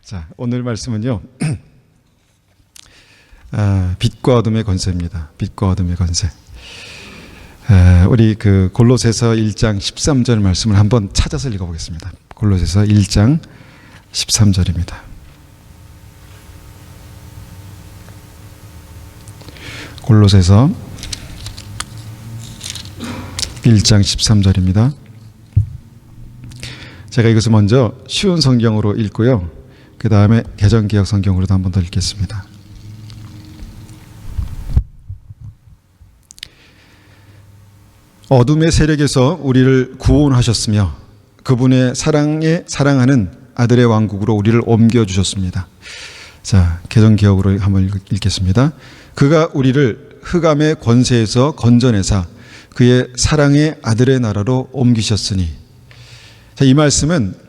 자, 오늘 말씀은요. 빛과 어둠의 권세입니다. 빛과 어둠의 권세. 우리 그 골로새서 1장 13절 말씀을 한번 찾아서 읽어보겠습니다. 골로새서 1장 13절입니다. 골로새서 1장 13절입니다. 제가 이것을 먼저 쉬운 성경으로 읽고요. 그 다음에 개정개혁 성경으로도 한 번 더 읽겠습니다. 어둠의 세력에서 우리를 구원하셨으며 그분의 사랑하는 아들의 왕국으로 우리를 옮겨주셨습니다. 자, 개정개혁으로 한번 읽겠습니다. 그가 우리를 흑암의 권세에서 건져내사 그의 사랑의 아들의 나라로 옮기셨으니. 자, 이 말씀은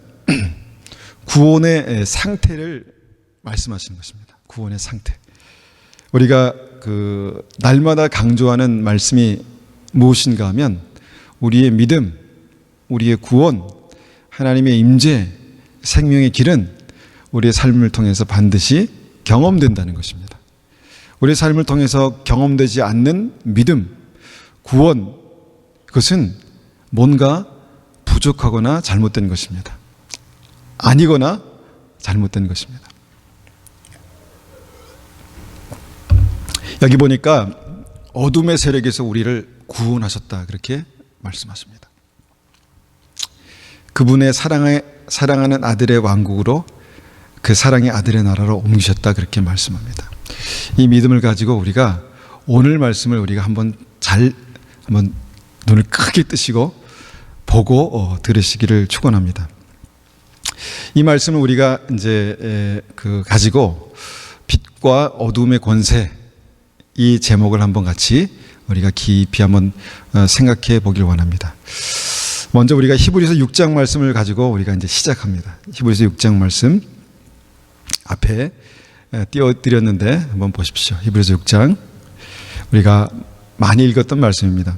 구원의 상태를 말씀하시는 것입니다. 구원의 상태. 우리가 그 날마다 강조하는 말씀이 무엇인가 하면 우리의 믿음, 우리의 구원, 하나님의 임재, 생명의 길은 우리의 삶을 통해서 반드시 경험된다는 것입니다. 우리의 삶을 통해서 경험되지 않는 믿음, 구원, 그것은 뭔가 부족하거나 잘못된 것입니다. 아니거나 잘못된 것입니다. 여기 보니까 어둠의 세력에서 우리를 구원하셨다, 그렇게 말씀하십니다. 그분의 사랑하는 아들의 왕국으로 그 사랑의 아들의 나라로 옮기셨다, 그렇게 말씀합니다. 이 믿음을 가지고 우리가 오늘 말씀을 우리가 한번 눈을 크게 뜨시고 보고 들으시기를 축원합니다. 이 말씀을 우리가 이제 가지고 빛과 어둠의 권세, 이 제목을 한번 같이 우리가 깊이 한번 생각해 보길 원합니다. 먼저 우리가 히브리서 6장 말씀을 가지고 우리가 이제 시작합니다. 히브리서 6장 말씀 앞에 띄워드렸는데 한번 보십시오. 히브리서 6장 우리가 많이 읽었던 말씀입니다.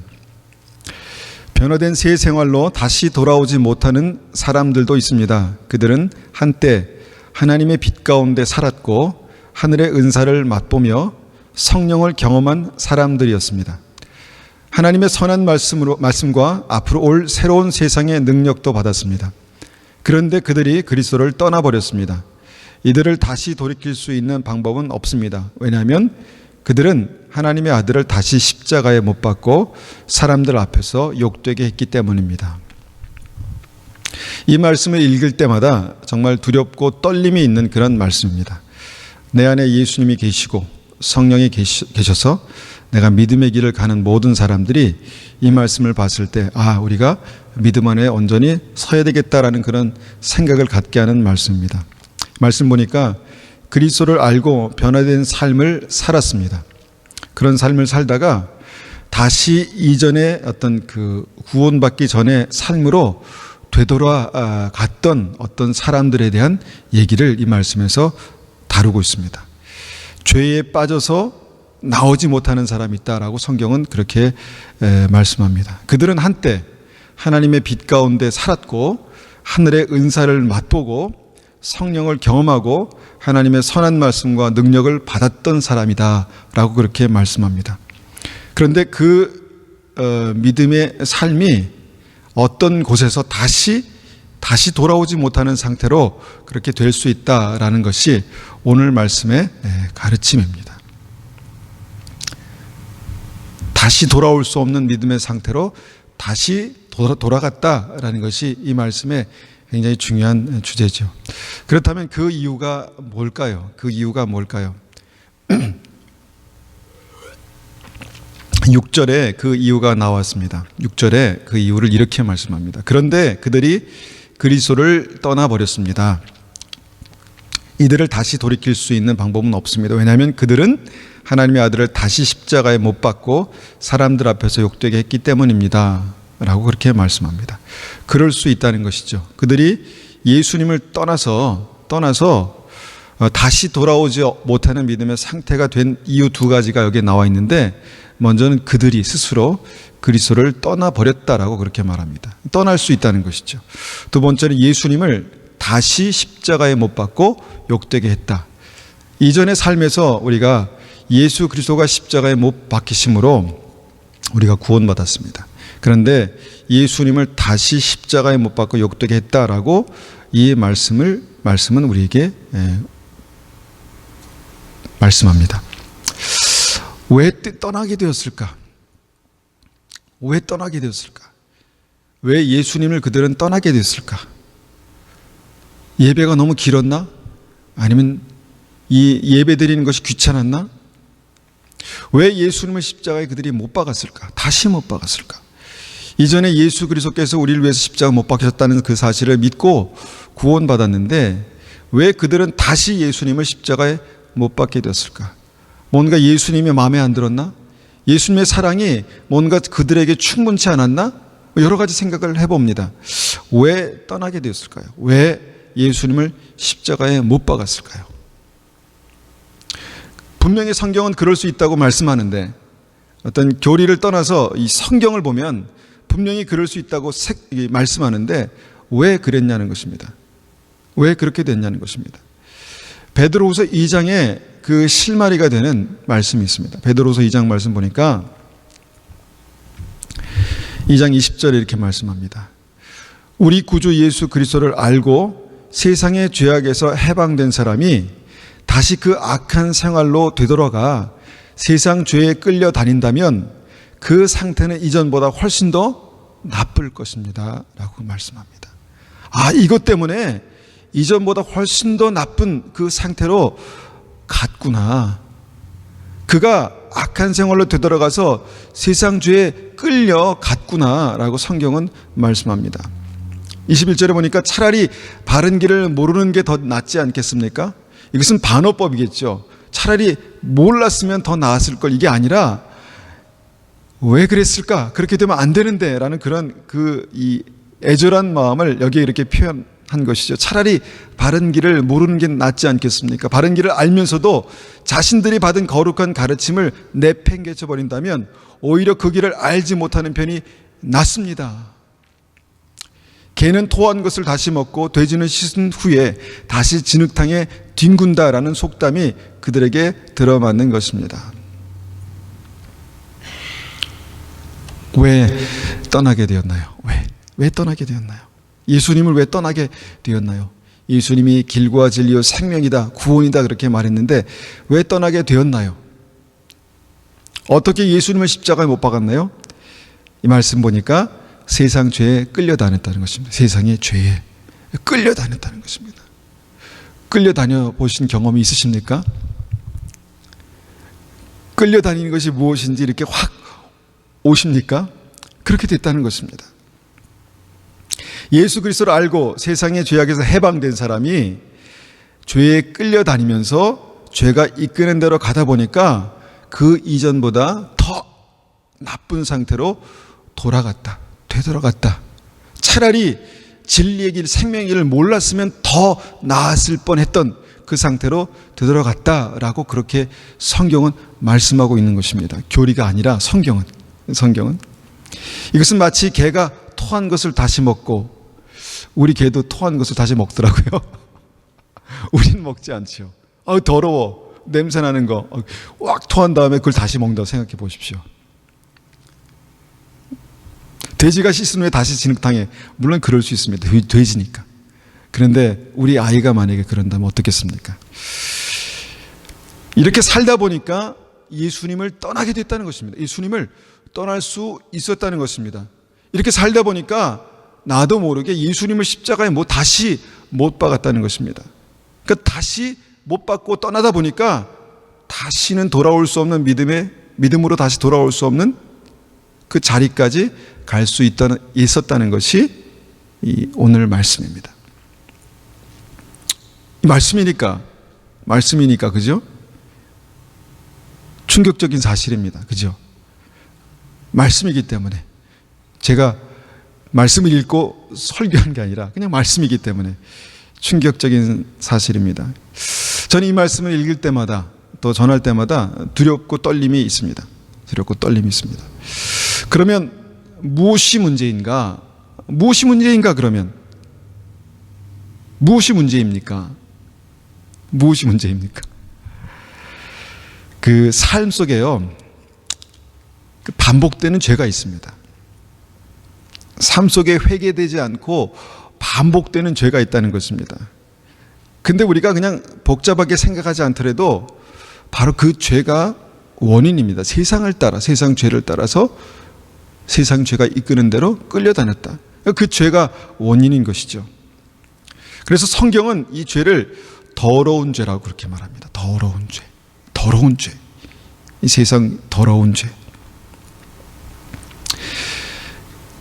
변화된 새 생활로 다시 돌아오지 못하는 사람들도 있습니다. 그들은 한때 하나님의 빛 가운데 살았고 하늘의 은사를 맛보며 성령을 경험한 사람들이었습니다. 하나님의 선한 말씀과 앞으로 올 새로운 세상의 능력도 받았습니다. 그런데 그들이 그리스도를 떠나버렸습니다. 이들을 다시 돌이킬 수 있는 방법은 없습니다. 왜냐하면 그들은 하나님의 아들을 다시 십자가에 못 박고 사람들 앞에서 욕되게 했기 때문입니다. 이 말씀을 읽을 때마다 정말 두렵고 떨림이 있는 그런 말씀입니다. 내 안에 예수님이 계시고 성령이 계셔서 내가 믿음의 길을 가는 모든 사람들이 이 말씀을 봤을 때 우리가 믿음 안에 온전히 서야 되겠다라는 그런 생각을 갖게 하는 말씀입니다. 말씀 보니까 그리스도를 알고 변화된 삶을 살았습니다. 그런 삶을 살다가 다시 이전에 어떤 그 구원받기 전의 삶으로 되돌아갔던 어떤 사람들에 대한 얘기를 이 말씀에서 다루고 있습니다. 죄에 빠져서 나오지 못하는 사람이 있다라고 성경은 그렇게 말씀합니다. 그들은 한때 하나님의 빛 가운데 살았고 하늘의 은사를 맛보고 성령을 경험하고 하나님의 선한 말씀과 능력을 받았던 사람이다라고 그렇게 말씀합니다. 그런데 그 믿음의 삶이 어떤 곳에서 다시 돌아오지 못하는 상태로 그렇게 될 수 있다라는 것이 오늘 말씀의 가르침입니다. 다시 돌아올 수 없는 믿음의 상태로 다시 돌아갔다라는 것이 이 말씀의 굉장히 중요한 주제죠. 그렇다면 그 이유가 뭘까요? 그 이유가 뭘까요? 6절에 그 이유가 나왔습니다. 6절에 그 이유를 이렇게 말씀합니다. 그런데 그들이 그리스도를 떠나버렸습니다. 이들을 다시 돌이킬 수 있는 방법은 없습니다. 왜냐하면 그들은 하나님의 아들을 다시 십자가에 못 박고 사람들 앞에서 욕되게 했기 때문입니다. 라고 그렇게 말씀합니다. 그럴 수 있다는 것이죠. 그들이 예수님을 떠나서 다시 돌아오지 못하는 믿음의 상태가 된 이유 두 가지가 여기에 나와 있는데, 먼저는 그들이 스스로 그리스도를 떠나버렸다라고 그렇게 말합니다. 떠날 수 있다는 것이죠. 두 번째는 예수님을 다시 십자가에 못 박고 욕되게 했다. 이전의 삶에서 우리가 예수 그리스도가 십자가에 못 박히심으로 우리가 구원받았습니다. 그런데 예수님을 다시 십자가에 못 박고 욕되게 했다라고 이 말씀은 우리에게 말씀합니다. 왜 떠나게 되었을까? 왜 떠나게 되었을까? 왜 예수님을 그들은 떠나게 되었을까? 예배가 너무 길었나? 아니면 이 예배 드리는 것이 귀찮았나? 왜 예수님을 십자가에 그들이 못 박았을까? 다시 못 박았을까? 이전에 예수 그리스도께서 우리를 위해서 십자가 못 박으셨다는 그 사실을 믿고 구원받았는데 왜 그들은 다시 예수님을 십자가에 못 박게 되었을까? 뭔가 예수님이 마음에 안 들었나? 예수님의 사랑이 뭔가 그들에게 충분치 않았나? 여러 가지 생각을 해봅니다. 왜 떠나게 되었을까요? 왜 예수님을 십자가에 못 박았을까요? 분명히 성경은 그럴 수 있다고 말씀하는데 어떤 교리를 떠나서 이 성경을 보면 분명히 그럴 수 있다고 말씀하는데 왜 그랬냐는 것입니다. 왜 그렇게 됐냐는 것입니다. 베드로후서 2장에 그 실마리가 되는 말씀이 있습니다. 베드로후서 2장 말씀 보니까 2장 20절에 이렇게 말씀합니다. 우리 구주 예수 그리스도를 알고 세상의 죄악에서 해방된 사람이 다시 그 악한 생활로 되돌아가 세상 죄에 끌려다닌다면 그 상태는 이전보다 훨씬 더 나쁠 것입니다 라고 말씀합니다. 이것 때문에 이전보다 훨씬 더 나쁜 그 상태로 갔구나. 그가 악한 생활로 되돌아가서 세상 죄에 끌려갔구나 라고 성경은 말씀합니다. 21절에 보니까 차라리 바른 길을 모르는 게 더 낫지 않겠습니까? 이것은 반어법이겠죠. 차라리 몰랐으면 더 나았을 걸, 이게 아니라 왜 그랬을까? 그렇게 되면 안 되는데 라는 그런 이 애절한 마음을 여기에 이렇게 표현한 것이죠. 차라리 바른 길을 모르는 게 낫지 않겠습니까? 바른 길을 알면서도 자신들이 받은 거룩한 가르침을 내팽개쳐 버린다면 오히려 그 길을 알지 못하는 편이 낫습니다. 개는 토한 것을 다시 먹고 돼지는 씻은 후에 다시 진흙탕에 뒹군다라는 속담이 그들에게 들어맞는 것입니다. 왜 떠나게 되었나요? 왜 떠나게 되었나요? 예수님을 왜 떠나게 되었나요? 예수님이 길과 진리요 생명이다, 구원이다 그렇게 말했는데 왜 떠나게 되었나요? 어떻게 예수님을 십자가에 못 박았나요? 이 말씀 보니까 세상 죄에 끌려다녔다는 것입니다. 세상의 죄에 끌려다녔다는 것입니다. 끌려다녀 보신 경험이 있으십니까? 끌려다니는 것이 무엇인지 이렇게 확 오십니까? 그렇게 됐다는 것입니다. 예수 그리스도를 알고 세상의 죄악에서 해방된 사람이 죄에 끌려다니면서 죄가 이끄는 대로 가다 보니까 그 이전보다 더 나쁜 상태로 되돌아갔다. 차라리 진리의 길, 생명의 길을 몰랐으면 더 나았을 뻔했던 그 상태로 되돌아갔다라고 그렇게 성경은 말씀하고 있는 것입니다. 교리가 아니라 성경은 이것은 마치 개가 토한 것을 다시 먹고, 우리 개도 토한 것을 다시 먹더라고요. 우리는 먹지 않죠. 더러워, 냄새 나는 거 왁 토한 다음에 그걸 다시 먹는다고 생각해 보십시오. 돼지가 씻은 후에 다시 진흙탕에, 물론 그럴 수 있습니다. 돼지니까. 그런데 우리 아이가 만약에 그런다면 어떻겠습니까? 이렇게 살다 보니까 예수님을 떠나게 됐다는 것입니다. 예수님을 떠날 수 있었다는 것입니다. 이렇게 살다 보니까 나도 모르게 예수님을 십자가에 다시 못 박았다는 것입니다. 그러니까 다시 못 박고 떠나다 보니까 다시는 돌아올 수 없는 믿음으로 다시 돌아올 수 없는 그 자리까지 갈 수 있었다는 것이 이 오늘 말씀입니다. 이 말씀이니까 그죠? 충격적인 사실입니다. 그죠? 말씀이기 때문에, 제가 말씀을 읽고 설교한 게 아니라 그냥 말씀이기 때문에 충격적인 사실입니다. 저는 이 말씀을 읽을 때마다 또 전할 때마다 두렵고 떨림이 있습니다. 그러면 무엇이 문제인가 그러면 무엇이 문제입니까? 무엇이 문제입니까? 그 삶 속에요, 그 반복되는 죄가 있습니다. 삶 속에 회개되지 않고 반복되는 죄가 있다는 것입니다. 근데 우리가 그냥 복잡하게 생각하지 않더라도 바로 그 죄가 원인입니다. 세상을 따라, 세상 죄를 따라서 세상 죄가 이끄는 대로 끌려다녔다. 그 죄가 원인인 것이죠. 그래서 성경은 이 죄를 더러운 죄라고 그렇게 말합니다. 더러운 죄. 더러운 죄. 이 세상 더러운 죄.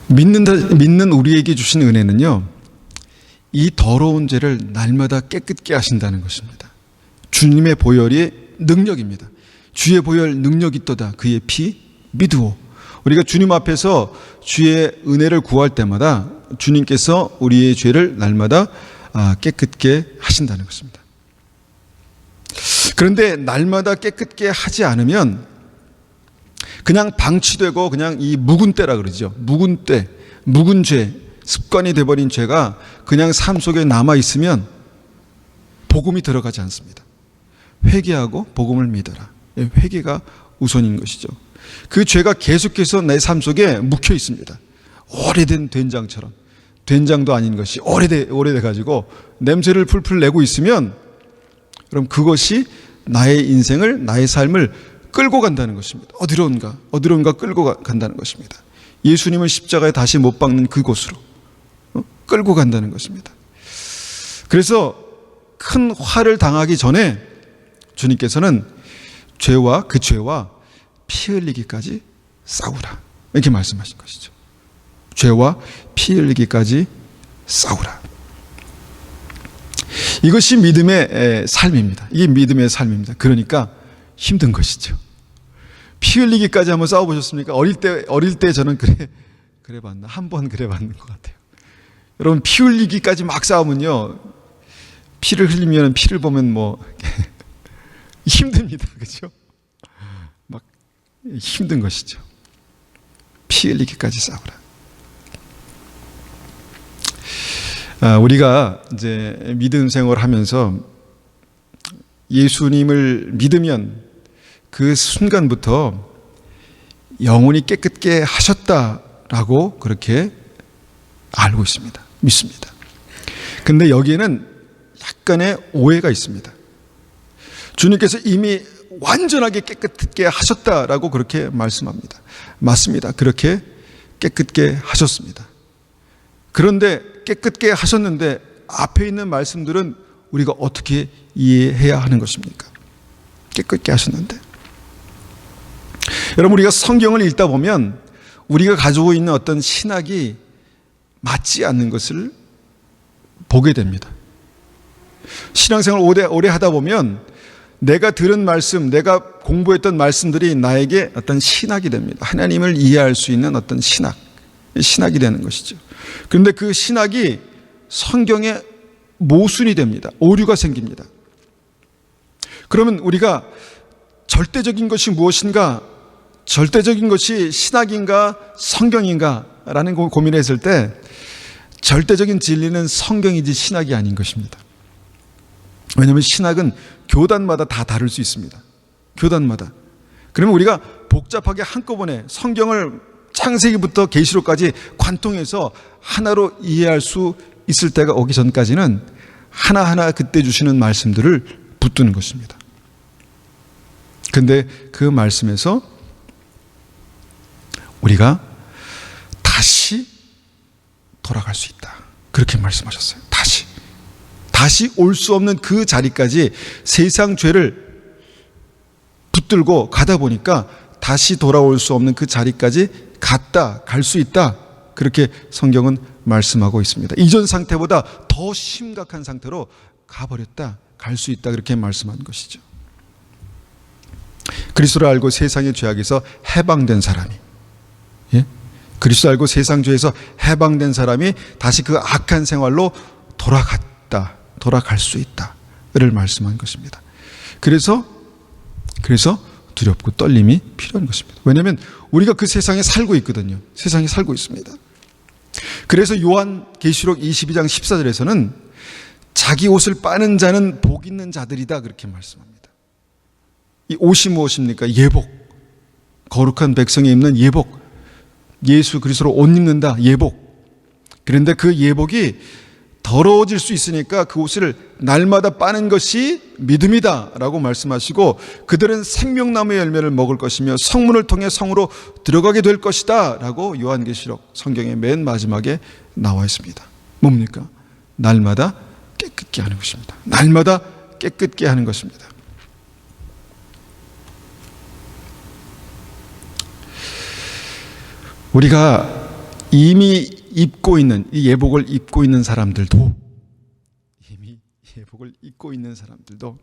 믿는 우리에게 주신 은혜는요, 이 더러운 죄를 날마다 깨끗게 하신다는 것입니다. 주님의 보혈이 능력입니다. 주의 보혈 능력이 있도다. 그의 피 믿으오. 우리가 주님 앞에서 주의 은혜를 구할 때마다 주님께서 우리의 죄를 날마다 깨끗게 하신다는 것입니다. 그런데 날마다 깨끗게 하지 않으면 그냥 방치되고 그냥 이 묵은 때라 그러죠. 묵은 때, 묵은 죄, 습관이 되어버린 죄가 그냥 삶 속에 남아있으면 복음이 들어가지 않습니다. 회개하고 복음을 믿어라. 회개가 우선인 것이죠. 그 죄가 계속해서 내 삶 속에 묵혀 있습니다. 오래된 된장처럼. 된장도 아닌 것이 오래돼가지고 냄새를 풀풀 내고 있으면 그럼 그것이 나의 인생을, 나의 삶을 끌고 간다는 것입니다. 어디론가 끌고 간다는 것입니다. 예수님을 십자가에 다시 못 박는 그곳으로 끌고 간다는 것입니다. 그래서 큰 화를 당하기 전에 주님께서는 죄와 피 흘리기까지 싸우라. 이렇게 말씀하신 것이죠. 죄와 피 흘리기까지 싸우라. 이것이 믿음의 삶입니다. 이게 믿음의 삶입니다. 그러니까 힘든 것이죠. 피 흘리기까지 한번 싸워보셨습니까? 어릴 때 저는 그래 봤나? 한 번 그래 봤는 것 같아요. 여러분, 피 흘리기까지 막 싸우면요, 피를 흘리면 피를 보면 힘듭니다. 그렇죠? 막 힘든 것이죠. 피 흘리기까지 싸우라. 우리가 이제 믿음 생활을 하면서 예수님을 믿으면 그 순간부터 영혼이 깨끗게 하셨다라고 그렇게 알고 있습니다. 믿습니다. 근데 여기에는 약간의 오해가 있습니다. 주님께서 이미 완전하게 깨끗게 하셨다라고 그렇게 말씀합니다. 맞습니다. 그렇게 깨끗게 하셨습니다. 그런데 깨끗게 하셨는데 앞에 있는 말씀들은 우리가 어떻게 이해해야 하는 것입니까? 깨끗게 하셨는데. 여러분, 우리가 성경을 읽다 보면 우리가 가지고 있는 어떤 신학이 맞지 않는 것을 보게 됩니다. 신앙생활 오래 하다 보면 내가 들은 말씀, 내가 공부했던 말씀들이 나에게 어떤 신학이 됩니다. 하나님을 이해할 수 있는 어떤 신학이 되는 것이죠. 그런데 그 신학이 성경의 모순이 됩니다. 오류가 생깁니다. 그러면 우리가 절대적인 것이 무엇인가, 절대적인 것이 신학인가 성경인가 라는 고민을 했을 때 절대적인 진리는 성경이지 신학이 아닌 것입니다. 왜냐하면 신학은 교단마다 다 다를 수 있습니다. 교단마다. 그러면 우리가 복잡하게 한꺼번에 성경을 창세기부터 계시록까지 관통해서 하나로 이해할 수 있을 때가 오기 전까지는 하나하나 그때 주시는 말씀들을 붙드는 것입니다. 근데 그 말씀에서 우리가 다시 돌아갈 수 있다. 그렇게 말씀하셨어요. 다시 올 수 없는 그 자리까지 세상 죄를 붙들고 가다 보니까 다시 돌아올 수 없는 그 자리까지 갈 수 있다. 그렇게 성경은 말씀하고 있습니다. 이전 상태보다 더 심각한 상태로 갈 수 있다. 그렇게 말씀한 것이죠. 그리스도를 알고 세상의 죄악에서 해방된 사람이, 그리스도 알고 세상 죄에서 해방된 사람이 다시 그 악한 생활로 돌아갈 수 있다를 말씀한 것입니다. 그래서 두렵고 떨림이 필요한 것입니다. 왜냐하면 우리가 그 세상에 살고 있거든요. 세상에 살고 있습니다. 그래서 요한계시록 22장 14절에서는 자기 옷을 빠는 자는 복 있는 자들이다, 그렇게 말씀합니다. 이 옷이 무엇입니까? 예복. 거룩한 백성이 입는 예복. 예수 그리스도로 옷 입는다, 예복. 그런데 그 예복이 더러워질 수 있으니까 그 옷을 날마다 빠는 것이 믿음이다 라고 말씀하시고, 그들은 생명나무의 열매를 먹을 것이며 성문을 통해 성으로 들어가게 될 것이다 라고 요한계시록 성경의 맨 마지막에 나와 있습니다. 뭡니까? 날마다 깨끗게 하는 것입니다. 날마다 깨끗게 하는 것입니다. 우리가 이미 입고 있는, 이 예복을 입고 있는 사람들도, 이미 예복을 입고 있는 사람들도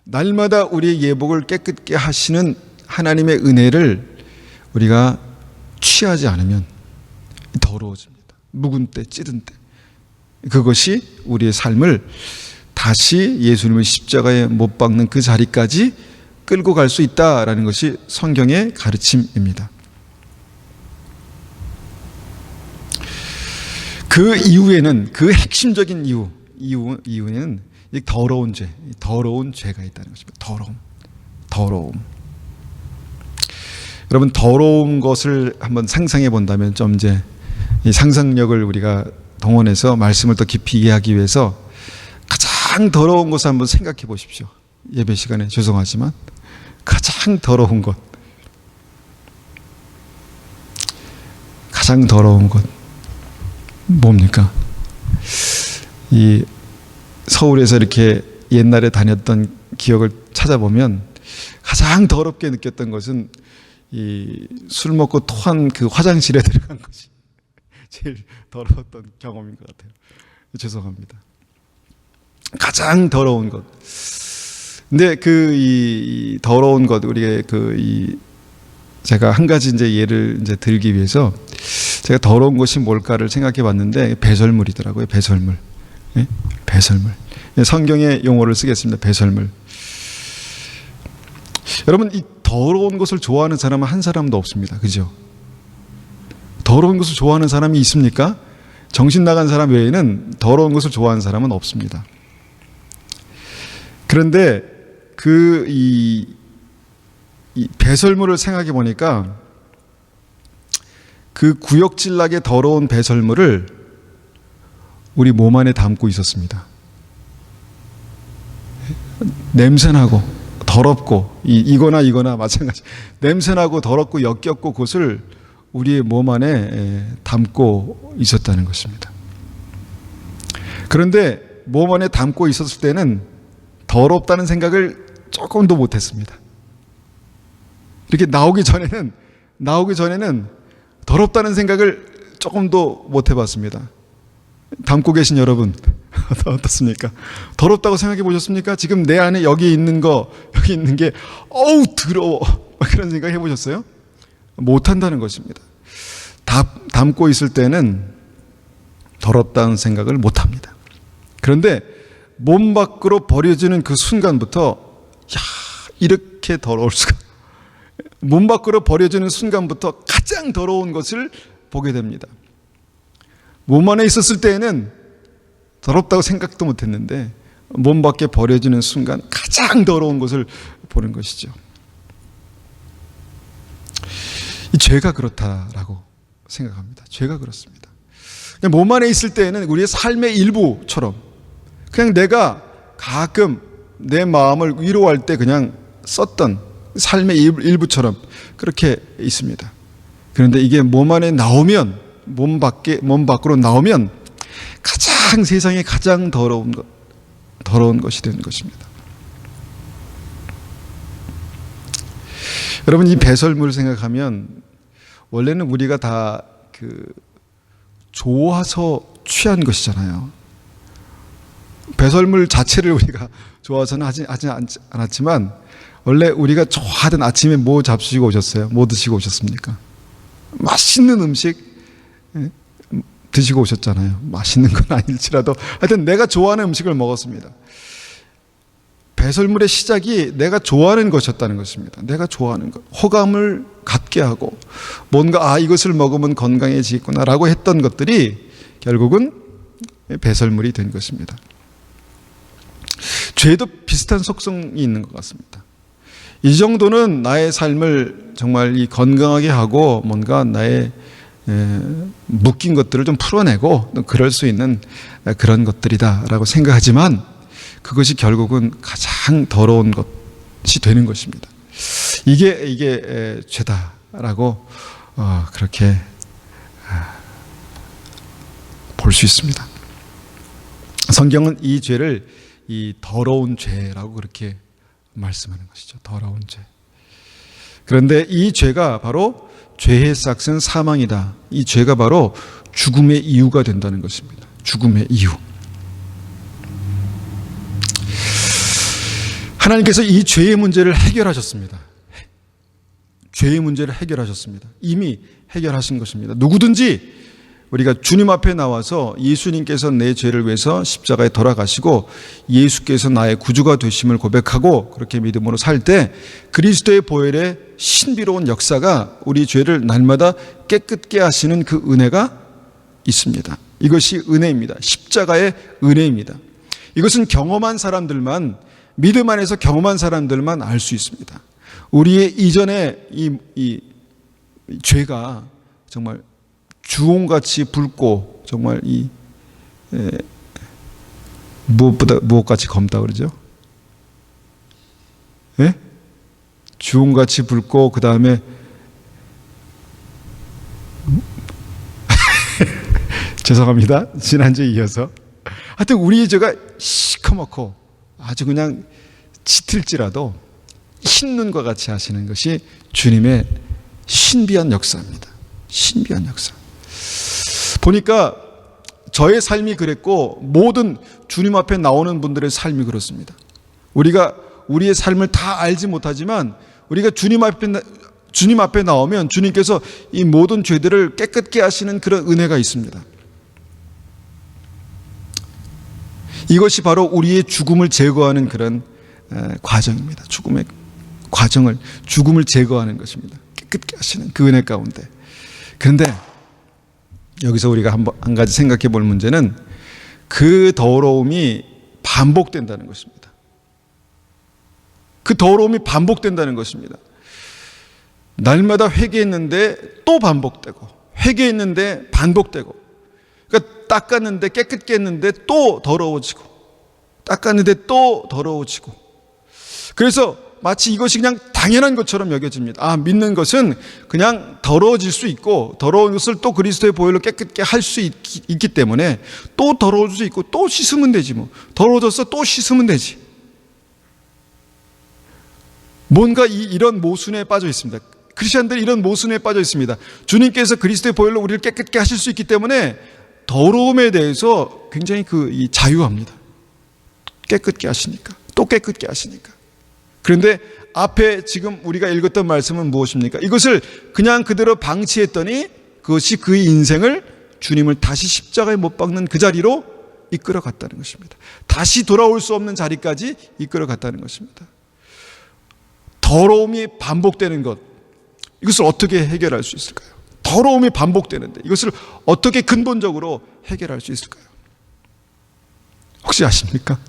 날마다 우리의 예복을 깨끗게 하시는 하나님의 은혜를 우리가 취하지 않으면 더러워집니다. 묵은 때, 찌든 때. 그것이 우리의 삶을 다시 예수님의 십자가에 못 박는 그 자리까지 끌고 갈 수 있다라는 것이 성경의 가르침입니다. 그 이후에는, 그 핵심적인 이유에는 이 더러운 죄가 있다는 것입니다. 더러움. 여러분, 더러운 것을 한번 상상해 본다면, 좀 이제 이 상상력을 우리가 동원해서 말씀을 더 깊이 이해하기 위해서 가장 더러운 것을 한번 생각해 보십시오. 예배 시간에 죄송하지만 가장 더러운 것, 가장 더러운 것 뭡니까? 이 서울에서 이렇게 옛날에 다녔던 기억을 찾아보면 가장 더럽게 느꼈던 것은 이 술 먹고 토한 그 화장실에 들어간 것이 제일 더러웠던 경험인 것 같아요. 죄송합니다. 가장 더러운 것. 근데 이 더러운 것, 우리가 제가 한 가지 이제 예를 이제 들기 위해서 제가 더러운 것이 뭘까를 생각해 봤는데, 배설물이더라고요. 배설물. 예? 배설물. 성경의 용어를 쓰겠습니다. 배설물. 여러분, 이 더러운 것을 좋아하는 사람은 한 사람도 없습니다. 그죠? 더러운 것을 좋아하는 사람이 있습니까? 정신 나간 사람 외에는 더러운 것을 좋아하는 사람은 없습니다. 그런데 이 배설물을 생각해 보니까 그 구역질나게 더러운 배설물을 우리 몸 안에 담고 있었습니다. 냄새나고 더럽고, 이거나 마찬가지. 냄새나고 더럽고 역겹고 그것을 우리의 몸 안에 담고 있었다는 것입니다. 그런데 몸 안에 담고 있었을 때는 더럽다는 생각을 조금도 못했습니다. 이렇게 나오기 전에는 더럽다는 생각을 조금도 못 해봤습니다. 담고 계신 여러분 어떻습니까? 더럽다고 생각해 보셨습니까? 지금 내 안에 여기 있는 게 어우 더러워, 그런 생각 해보셨어요? 못한다는 것입니다. 담고 있을 때는 더럽다는 생각을 못합니다. 그런데 몸 밖으로 버려지는 그 순간부터, 이렇게 더러울 수가, 몸 밖으로 버려지는 순간부터 가장 더러운 것을 보게 됩니다. 몸 안에 있었을 때에는 더럽다고 생각도 못했는데 몸 밖에 버려지는 순간 가장 더러운 것을 보는 것이죠. 이 죄가 그렇다라고 생각합니다. 죄가 그렇습니다. 몸 안에 있을 때에는 우리의 삶의 일부처럼, 그냥 내가 가끔 내 마음을 위로할 때 그냥 썼던 삶의 일부처럼 그렇게 있습니다. 그런데 이게 몸 안에 나오면, 몸 밖으로 나오면 가장 세상에 가장 더러운 것이 되는 것입니다. 여러분, 이 배설물을 생각하면 원래는 우리가 다 좋아서 취한 것이잖아요. 배설물 자체를 우리가 좋아서는 하지 않았지만, 원래 우리가 좋아하던 아침에 뭐 잡수시고 오셨어요? 뭐 드시고 오셨습니까? 맛있는 음식 드시고 오셨잖아요. 맛있는 건 아닐지라도 하여튼 내가 좋아하는 음식을 먹었습니다. 배설물의 시작이 내가 좋아하는 것이었다는 것입니다. 내가 좋아하는 것, 호감을 갖게 하고 뭔가 이것을 먹으면 건강해지겠구나라고 했던 것들이 결국은 배설물이 된 것입니다. 죄도 비슷한 속성이 있는 것 같습니다. 이 정도는 나의 삶을 정말 이 건강하게 하고 뭔가 나의 묶인 것들을 좀 풀어내고 그럴 수 있는 그런 것들이다라고 생각하지만 그것이 결국은 가장 더러운 것이 되는 것입니다. 이게 죄다라고 그렇게 볼 수 있습니다. 성경은 이 죄를 이 더러운 죄라고 그렇게 말씀하는 것이죠. 더러운 죄. 그런데 이 죄가 바로 죄의 싹은 사망이다. 이 죄가 바로 죽음의 이유가 된다는 것입니다. 죽음의 이유. 하나님께서 이 죄의 문제를 해결하셨습니다. 죄의 문제를 해결하셨습니다. 이미 해결하신 것입니다. 누구든지 우리가 주님 앞에 나와서 예수님께서 내 죄를 위해서 십자가에 돌아가시고 예수께서 나의 구주가 되심을 고백하고 그렇게 믿음으로 살 때 그리스도의 보혈의 신비로운 역사가 우리 죄를 날마다 깨끗게 하시는 그 은혜가 있습니다. 이것이 은혜입니다. 십자가의 은혜입니다. 이것은 경험한 사람들만, 믿음 안에서 경험한 사람들만 알 수 있습니다. 우리의 이전에 이 죄가 정말 주홍같이 붉고 정말 무엇같이 검다 그러죠? 예? 주홍같이 붉고 그 다음에 죄송합니다. 지난주에 이어서 하여튼 우리의 죄가 시커멓고 아주 그냥 짙을지라도 흰 눈과 같이 하시는 것이 주님의 신비한 역사입니다. 신비한 역사. 보니까 저의 삶이 그랬고 모든 주님 앞에 나오는 분들의 삶이 그렇습니다. 우리가 우리의 삶을 다 알지 못하지만 우리가 주님 앞에 나오면 주님께서 이 모든 죄들을 깨끗게 하시는 그런 은혜가 있습니다. 이것이 바로 우리의 죽음을 제거하는 그런 과정입니다. 죽음의 과정을, 죽음을 제거하는 것입니다. 깨끗게 하시는 그 은혜 가운데. 그런데 여기서 우리가 한 가지 생각해 볼 문제는 그 더러움이 반복된다는 것입니다. 그 더러움이 반복된다는 것입니다. 날마다 회개했는데 또 반복되고, 회개했는데 반복되고, 그러니까 닦았는데 깨끗게 했는데 또 더러워지고, 닦았는데 또 더러워지고. 그래서 마치 이것이 그냥 당연한 것처럼 여겨집니다. 믿는 것은 그냥 더러워질 수 있고 더러운 것을 또 그리스도의 보혈로 깨끗게 할 수 있기 때문에 또 더러워질 수 있고 또 씻으면 되지 뭐. 더러워져서 또 씻으면 되지. 뭔가 이런 모순에 빠져 있습니다. 크리스천들이 이런 모순에 빠져 있습니다. 주님께서 그리스도의 보혈로 우리를 깨끗게 하실 수 있기 때문에 더러움에 대해서 굉장히 자유합니다. 깨끗게 하시니까. 또 깨끗게 하시니까. 그런데 앞에 지금 우리가 읽었던 말씀은 무엇입니까? 이것을 그냥 그대로 방치했더니 그것이 그의 인생을 주님을 다시 십자가에 못 박는 그 자리로 이끌어 갔다는 것입니다. 다시 돌아올 수 없는 자리까지 이끌어 갔다는 것입니다. 더러움이 반복되는 것, 이것을 어떻게 해결할 수 있을까요? 더러움이 반복되는데 이것을 어떻게 근본적으로 해결할 수 있을까요? 혹시 아십니까?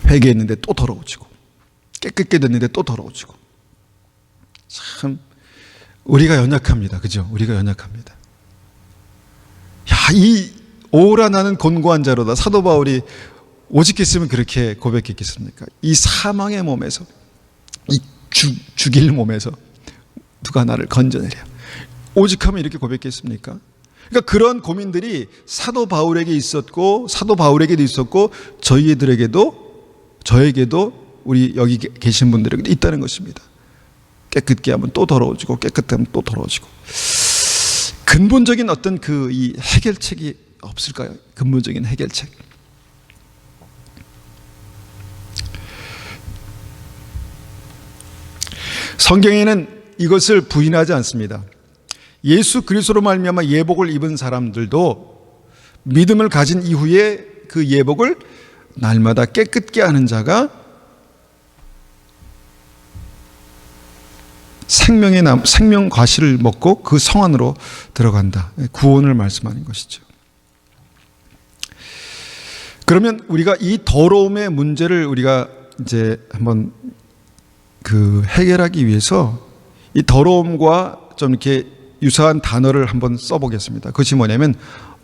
회개했는데 또 더러워지고, 깨끗게 됐는데 또 더러워지고. 참 우리가 연약합니다. 그죠? 우리가 연약합니다. 이 오라 나는 곤고한 자로다. 사도 바울이 오직 했으면 그렇게 고백했겠습니까? 이 사망의 몸에서, 이 죽일 몸에서 누가 나를 건져내랴. 오직하면 이렇게 고백했습니까? 그러니까 그런 고민들이 사도 바울에게 있었고, 사도 바울에게도 있었고, 저에게도 우리 여기 계신 분들에게도 있다는 것입니다. 깨끗게 하면 또 더러워지고, 깨끗하면 또 더러워지고. 근본적인 어떤 이 해결책이 없을까요? 근본적인 해결책. 성경에는 이것을 부인하지 않습니다. 예수 그리스도로 말미암아 예복을 입은 사람들도 믿음을 가진 이후에 그 예복을 날마다 깨끗게 하는 자가 생명 과실을 먹고 그 성 안으로 들어간다. 구원을 말씀하는 것이죠. 그러면 우리가 이 더러움의 문제를 우리가 이제 한번 해결하기 위해서 이 더러움과 좀 이렇게 유사한 단어를 한번 써보겠습니다. 그것이 뭐냐면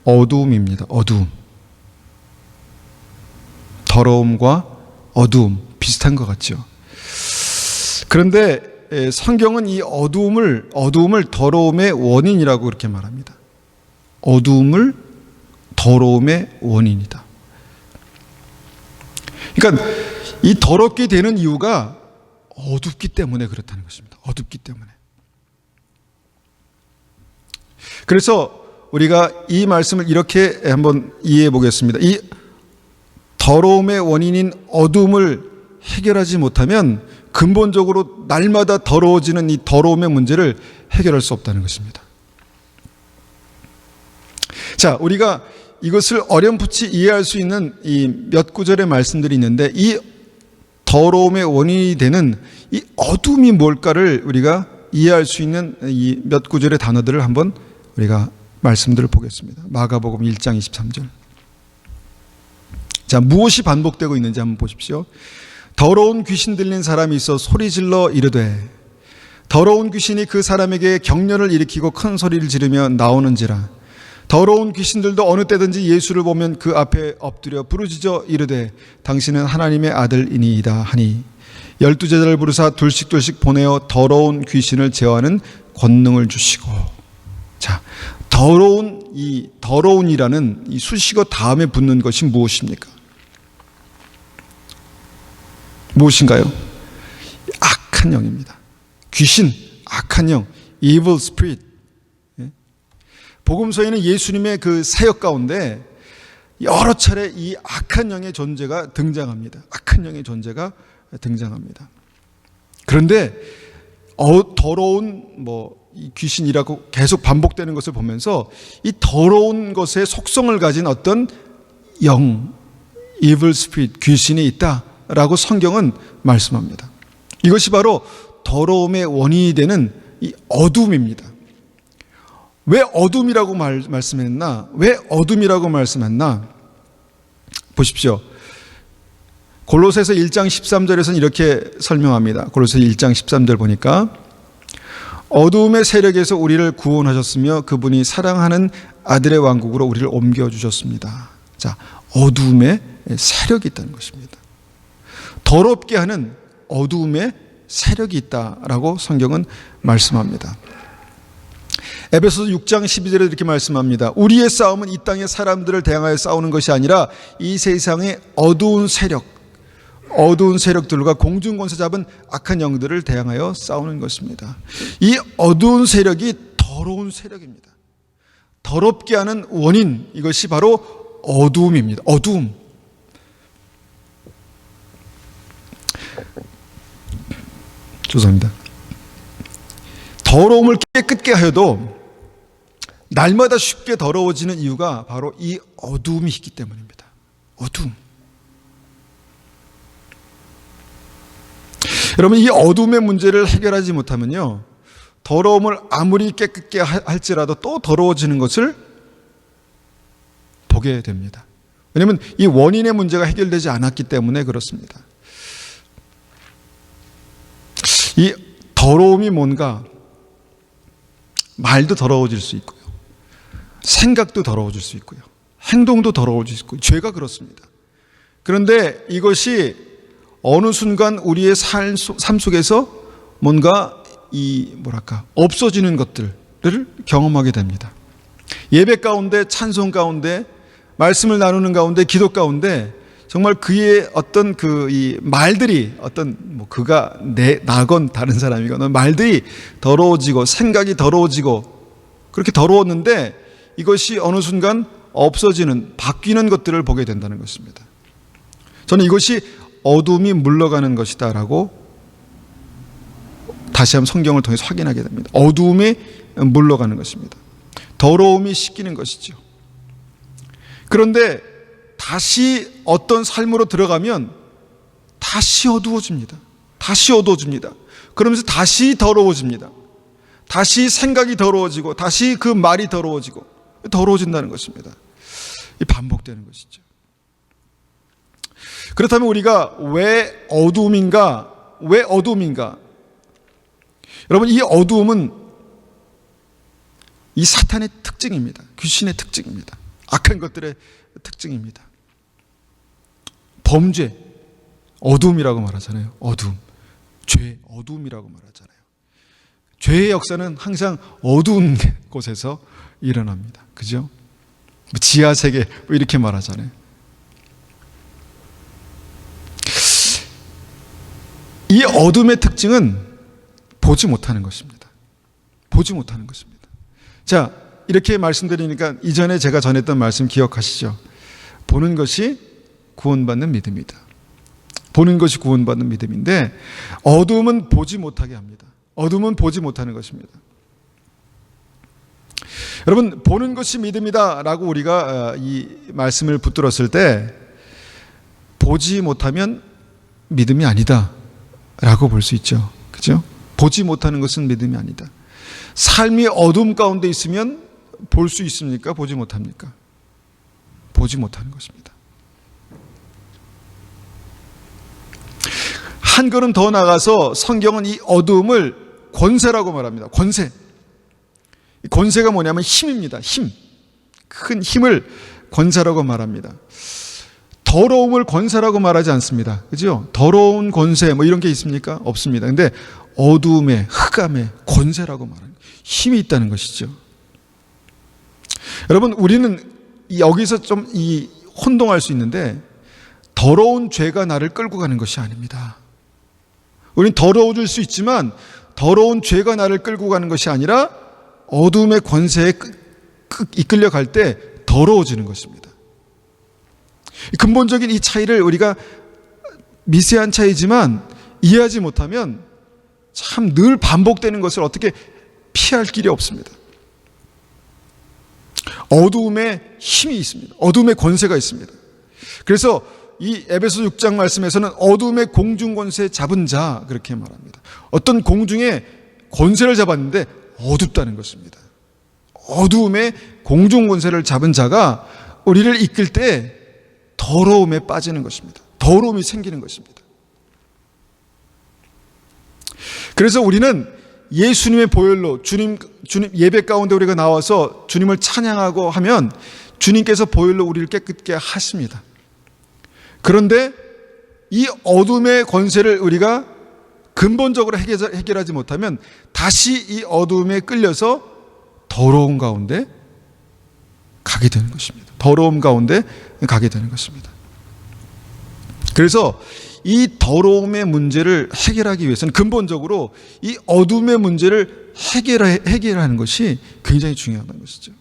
어두움입니다. 어두움. 더러움과 어두움 비슷한 것 같죠. 그런데 성경은 이 어두움을 더러움의 원인이라고 그렇게 말합니다. 어두움을 더러움의 원인이다. 그러니까 이 더럽게 되는 이유가 어둡기 때문에 그렇다는 것입니다. 어둡기 때문에. 그래서 우리가 이 말씀을 이렇게 한번 이해해 보겠습니다. 이 더러움의 원인인 어둠을 해결하지 못하면 근본적으로 날마다 더러워지는 이 더러움의 문제를 해결할 수 없다는 것입니다. 자, 우리가 이것을 어렴풋이 이해할 수 있는 이 몇 구절의 말씀들이 있는데 이 더러움의 원인이 되는 이 어둠이 뭘까를 우리가 이해할 수 있는 이 몇 구절의 단어들을 한번 우리가 말씀들을 보겠습니다. 마가복음 1장 23절. 자, 무엇이 반복되고 있는지 한번 보십시오. 더러운 귀신 들린 사람이 있어 소리질러 이르되 더러운 귀신이 그 사람에게 경련을 일으키고 큰 소리를 지르며 나오는지라. 더러운 귀신들도 어느 때든지 예수를 보면 그 앞에 엎드려 부르짖어 이르되 당신은 하나님의 아들이니이다 하니 12제자를 부르사 둘씩 보내어 더러운 귀신을 제어하는 권능을 주시고. 자, 더러운이라는 이 수식어 다음에 붙는 것이 무엇입니까? 무엇인가요? 악한 영입니다. 귀신, 악한 영, evil spirit. 복음서에는 예수님의 그 사역 가운데 여러 차례 이 악한 영의 존재가 등장합니다. 악한 영의 존재가 등장합니다. 그런데 더러운 이 귀신이라고 계속 반복되는 것을 보면서 이 더러운 것의 속성을 가진 어떤 영, evil spirit, 귀신이 있다라고 성경은 말씀합니다. 이것이 바로 더러움의 원인이 되는 이 어둠입니다. 왜 어둠이라고 말씀했나? 왜 어둠이라고 말씀했나? 보십시오. 골로새서 1장 13절에서는 이렇게 설명합니다. 골로새 1장 13절 보니까 어두움의 세력에서 우리를 구원하셨으며 그분이 사랑하는 아들의 왕국으로 우리를 옮겨주셨습니다. 자, 어두움의 세력이 있다는 것입니다. 더럽게 하는 어두움의 세력이 있다라고 성경은 말씀합니다. 에베소서 6장 12절에 이렇게 말씀합니다. 우리의 싸움은 이 땅의 사람들을 대항하여 싸우는 것이 아니라 이 세상의 어두운 세력들과 공중권세 잡은 악한 영들을 대항하여 싸우는 것입니다. 이 어두운 세력이 더러운 세력입니다. 더럽게 하는 원인, 이것이 바로 어두움입니다. 어두움. 죄송합니다. 더러움을 깨끗게 하여도 날마다 쉽게 더러워지는 이유가 바로 이 어두움이 있기 때문입니다. 어두움. 여러분, 이 어두움의 문제를 해결하지 못하면요, 더러움을 아무리 깨끗게 할지라도 또 더러워지는 것을 보게 됩니다. 왜냐하면 이 원인의 문제가 해결되지 않았기 때문에 그렇습니다. 이 더러움이 뭔가, 말도 더러워질 수 있고요, 생각도 더러워질 수 있고요, 행동도 더러워질 수 있고요. 죄가 그렇습니다. 그런데 이것이 어느 순간 우리의 삶 속에서 뭔가 없어지는 것들을 경험하게 됩니다. 예배 가운데, 찬송 가운데, 말씀을 나누는 가운데, 기도 가운데 정말 그의 어떤 이 말들이 그가 나건 다른 사람이건 말들이 더러워지고 생각이 더러워지고 그렇게 더러웠는데 이것이 어느 순간 없어지는, 바뀌는 것들을 보게 된다는 것입니다. 저는 이것이 어둠이 물러가는 것이다라고 다시 한번 성경을 통해서 확인하게 됩니다. 어두움이 물러가는 것입니다. 더러움이 씻기는 것이죠. 그런데 다시 어떤 삶으로 들어가면 다시 어두워집니다. 다시 어두워집니다. 그러면서 다시 더러워집니다. 다시 생각이 더러워지고 다시 그 말이 더러워지고 더러워진다는 것입니다. 반복되는 것이죠. 그렇다면 우리가 왜 어두움인가? 왜 어두움인가? 여러분, 이 어두움은 이 사탄의 특징입니다. 귀신의 특징입니다. 악한 것들의 특징입니다. 범죄, 어두움이라고 말하잖아요. 어두움. 죄, 어두움이라고 말하잖아요. 죄의 역사는 항상 어두운 곳에서 일어납니다. 그죠? 지하세계 이렇게 말하잖아요. 이 어둠의 특징은 보지 못하는 것입니다. 보지 못하는 것입니다. 자, 이렇게 말씀드리니까 이전에 제가 전했던 말씀 기억하시죠? 보는 것이 구원받는 믿음이다. 보는 것이 구원받는 믿음인데, 어둠은 보지 못하게 합니다. 어둠은 보지 못하는 것입니다. 여러분, 보는 것이 믿음이다 라고 우리가 이 말씀을 붙들었을 때, 보지 못하면 믿음이 아니다 라고 볼 수 있죠. 그죠? 보지 못하는 것은 믿음이 아니다. 삶이 어둠 가운데 있으면 볼 수 있습니까? 보지 못합니까? 보지 못하는 것입니다. 한 걸음 더 나가서 성경은 이 어둠을 권세라고 말합니다. 권세. 이 권세가 뭐냐면 힘입니다. 힘. 큰 힘을 권세라고 말합니다. 더러움을 권세라고 말하지 않습니다. 그죠? 더러운 권세 뭐 이런 게 있습니까? 없습니다. 근데 어두움의, 흑암의 권세라고 말합니다. 힘이 있다는 것이죠. 여러분, 우리는 여기서 좀 혼동할 수 있는데, 더러운 죄가 나를 끌고 가는 것이 아닙니다. 우리는 더러워질 수 있지만 더러운 죄가 나를 끌고 가는 것이 아니라 어둠의 권세에 이끌려 갈 때 더러워지는 것입니다. 근본적인 이 차이를 우리가 미세한 차이지만 이해하지 못하면 참 늘 반복되는 것을 어떻게 피할 길이 없습니다. 어두움에 힘이 있습니다. 어둠의 권세가 있습니다. 그래서 이 에베소 6장 말씀에서는 어둠의 공중 권세 잡은 자 그렇게 말합니다. 어떤 공중의 권세를 잡았는데 어둡다는 것입니다. 어두움의 공중 권세를 잡은 자가 우리를 이끌 때 더러움에 빠지는 것입니다. 더러움이 생기는 것입니다. 그래서 우리는 예수님의 보혈로 주님 예배 가운데 우리가 나와서 주님을 찬양하고 하면 주님께서 보혈로 우리를 깨끗게 하십니다. 그런데 이 어둠의 권세를 우리가 근본적으로 해결하지 못하면 다시 이 어둠에 끌려서 더러운 가운데 가게 되는 것입니다. 더러움 가운데 가게 되는 것입니다. 그래서 이 더러움의 문제를 해결하기 위해서는 근본적으로 이 어둠의 문제를 해결하는 것이 굉장히 중요하다는 것이죠.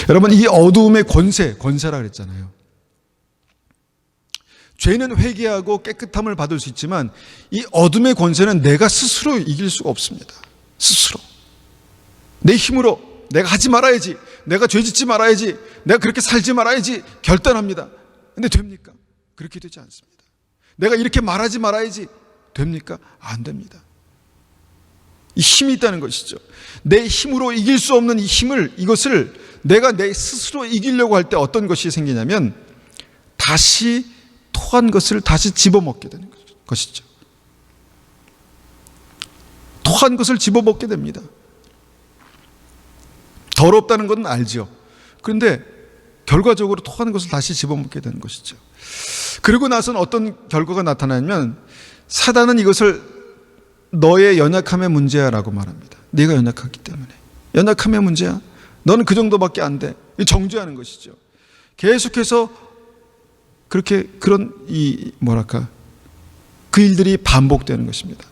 여러분, 이 어두움의 권세라 그랬잖아요. 죄는 회개하고 깨끗함을 받을 수 있지만 이 어둠의 권세는 내가 스스로 이길 수가 없습니다. 스스로. 내 힘으로 내가 하지 말아야지, 내가 죄 짓지 말아야지, 내가 그렇게 살지 말아야지 결단합니다. 근데 됩니까? 그렇게 되지 않습니다. 내가 이렇게 말하지 말아야지 됩니까? 안 됩니다. 이 힘이 있다는 것이죠. 내 힘으로 이길 수 없는 이것을 내가 내 스스로 이기려고 할 때 어떤 것이 생기냐면 다시 토한 것을 다시 집어먹게 되는 것이죠. 토한 것을 집어먹게 됩니다. 더럽다는 건 알죠. 그런데 결과적으로 토한 것을 다시 집어먹게 되는 것이죠. 그리고 나서는 어떤 결과가 나타나냐면 사단은 이것을 너의 연약함의 문제야 라고 말합니다. 네가 연약하기 때문에. 연약함의 문제야. 너는 그 정도밖에 안 돼. 정죄하는 것이죠. 계속해서 그런 그 일들이 반복되는 것입니다.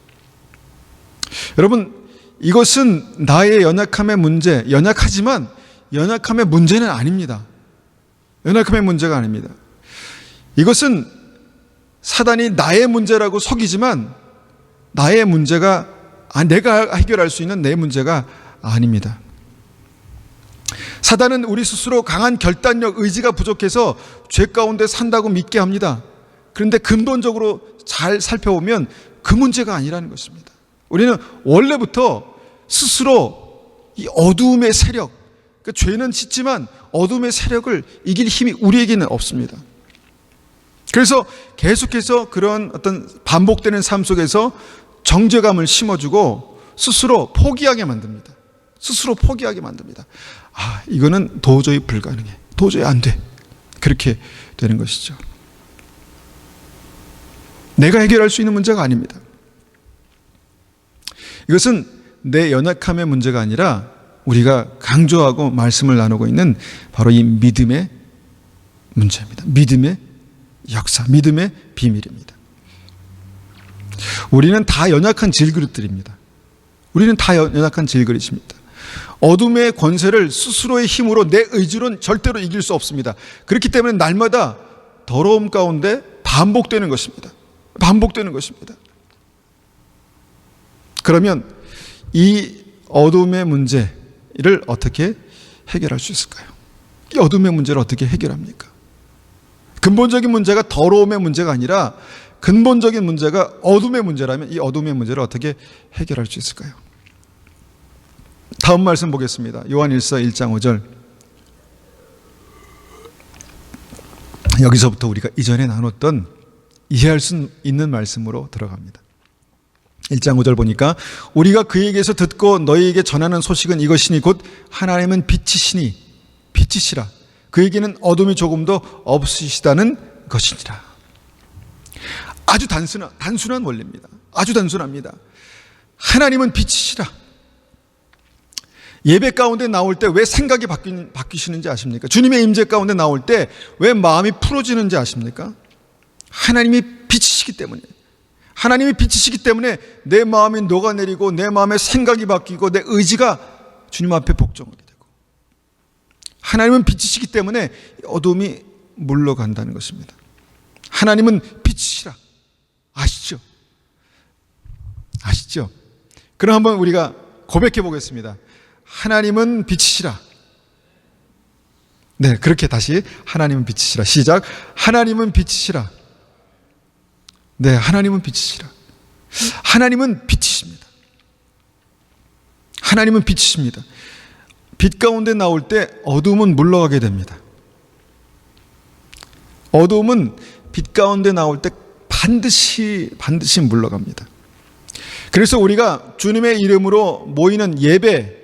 여러분, 이것은 나의 연약함의 문제, 연약하지만 연약함의 문제는 아닙니다. 연약함의 문제가 아닙니다. 이것은 사단이 나의 문제라고 속이지만 나의 문제가, 내가 해결할 수 있는 내 문제가 아닙니다. 사단은 우리 스스로 강한 결단력, 의지가 부족해서 죄 가운데 산다고 믿게 합니다. 그런데 근본적으로 잘 살펴보면 그 문제가 아니라는 것입니다. 우리는 원래부터 스스로 이 어두움의 세력, 그러니까 죄는 짓지만 어둠의 세력을 이길 힘이 우리에게는 없습니다. 그래서 계속해서 그런 어떤 반복되는 삶 속에서 정죄감을 심어주고 스스로 포기하게 만듭니다. 스스로 포기하게 만듭니다. 이거는 도저히 불가능해. 도저히 안 돼. 그렇게 되는 것이죠. 내가 해결할 수 있는 문제가 아닙니다. 이것은 내 연약함의 문제가 아니라 우리가 강조하고 말씀을 나누고 있는 바로 이 믿음의 문제입니다. 믿음의 역사, 믿음의 비밀입니다. 우리는 다 연약한 질그릇들입니다. 우리는 다 연약한 질그릇입니다. 어둠의 권세를 스스로의 힘으로 내 의지로는 절대로 이길 수 없습니다. 그렇기 때문에 날마다 더러움 가운데 반복되는 것입니다. 반복되는 것입니다. 그러면 이 어둠의 문제를 어떻게 해결할 수 있을까요? 이 어둠의 문제를 어떻게 해결합니까? 근본적인 문제가 더러움의 문제가 아니라 근본적인 문제가 어둠의 문제라면 이 어둠의 문제를 어떻게 해결할 수 있을까요? 다음 말씀 보겠습니다. 요한일서 1장 5절. 여기서부터 우리가 이전에 나눴던 이해할 수 있는 말씀으로 들어갑니다. 1장 5절 보니까 우리가 그에게서 듣고 너희에게 전하는 소식은 이것이니 곧 하나님은 빛이시니 빛이시라. 그에게는 어둠이 조금도 없으시다는 것이니라. 아주 단순한 원리입니다. 아주 단순합니다. 하나님은 빛이시라. 예배 가운데 나올 때 왜 생각이 바뀌시는지 아십니까? 주님의 임재 가운데 나올 때 왜 마음이 풀어지는지 아십니까? 하나님이 빛이시기 때문에. 하나님이 빛이시기 때문에 내 마음이 녹아내리고 내 마음의 생각이 바뀌고 내 의지가 주님 앞에 복종하게 되고, 하나님은 빛이시기 때문에 어둠이 물러간다는 것입니다. 하나님은 빛이시라. 아시죠? 아시죠? 그럼 한번 우리가 고백해 보겠습니다. 하나님은 빛이시라. 네, 그렇게 다시 하나님은 빛이시라. 시작. 하나님은 빛이시라. 네, 하나님은 빛이시라. 하나님은 빛이십니다. 하나님은 빛이십니다. 빛 가운데 나올 때 어둠은 물러가게 됩니다. 어둠은 빛 가운데 나올 때 반드시 물러갑니다. 그래서 우리가 주님의 이름으로 모이는 예배,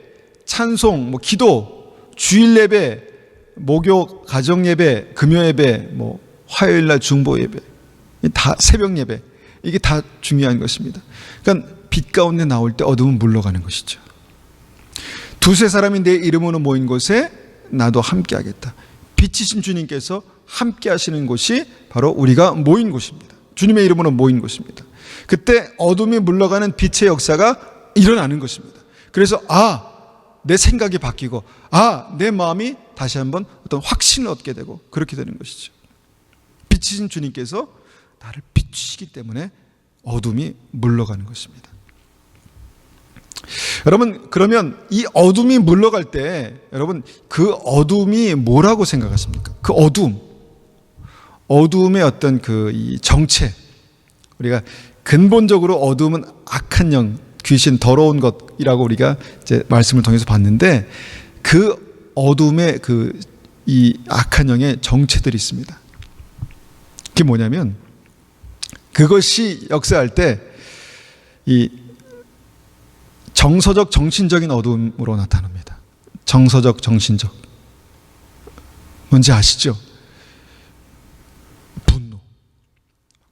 찬송, 기도, 주일 예배, 목요 가정 예배, 금요 예배, 화요일 날 중보 예배, 다 새벽 예배, 이게 다 중요한 것입니다. 그러니까 빛 가운데 나올 때 어둠은 물러가는 것이죠. 두세 사람이 내 이름으로 모인 곳에 나도 함께 하겠다. 빛이신 주님께서 함께 하시는 곳이 바로 우리가 모인 곳입니다. 주님의 이름으로 모인 곳입니다. 그때 어둠이 물러가는 빛의 역사가 일어나는 것입니다. 그래서 내 생각이 바뀌고 내 마음이 다시 한번 어떤 확신을 얻게 되고 그렇게 되는 것이죠. 빛이신 주님께서 나를 비추시기 때문에 어둠이 물러가는 것입니다. 여러분, 그러면 이 어둠이 물러갈 때 여러분 그 어둠이 뭐라고 생각하십니까? 그 어둠의 어떤 이 정체, 우리가 근본적으로 어둠은 악한 영, 귀신, 더러운 것이라고 우리가 이제 말씀을 통해서 봤는데 그 어둠의 이 악한 영의 정체들이 있습니다. 그게 뭐냐면 그것이 역사할 때 이 정서적, 정신적인 어둠으로 나타납니다. 정서적, 정신적. 뭔지 아시죠?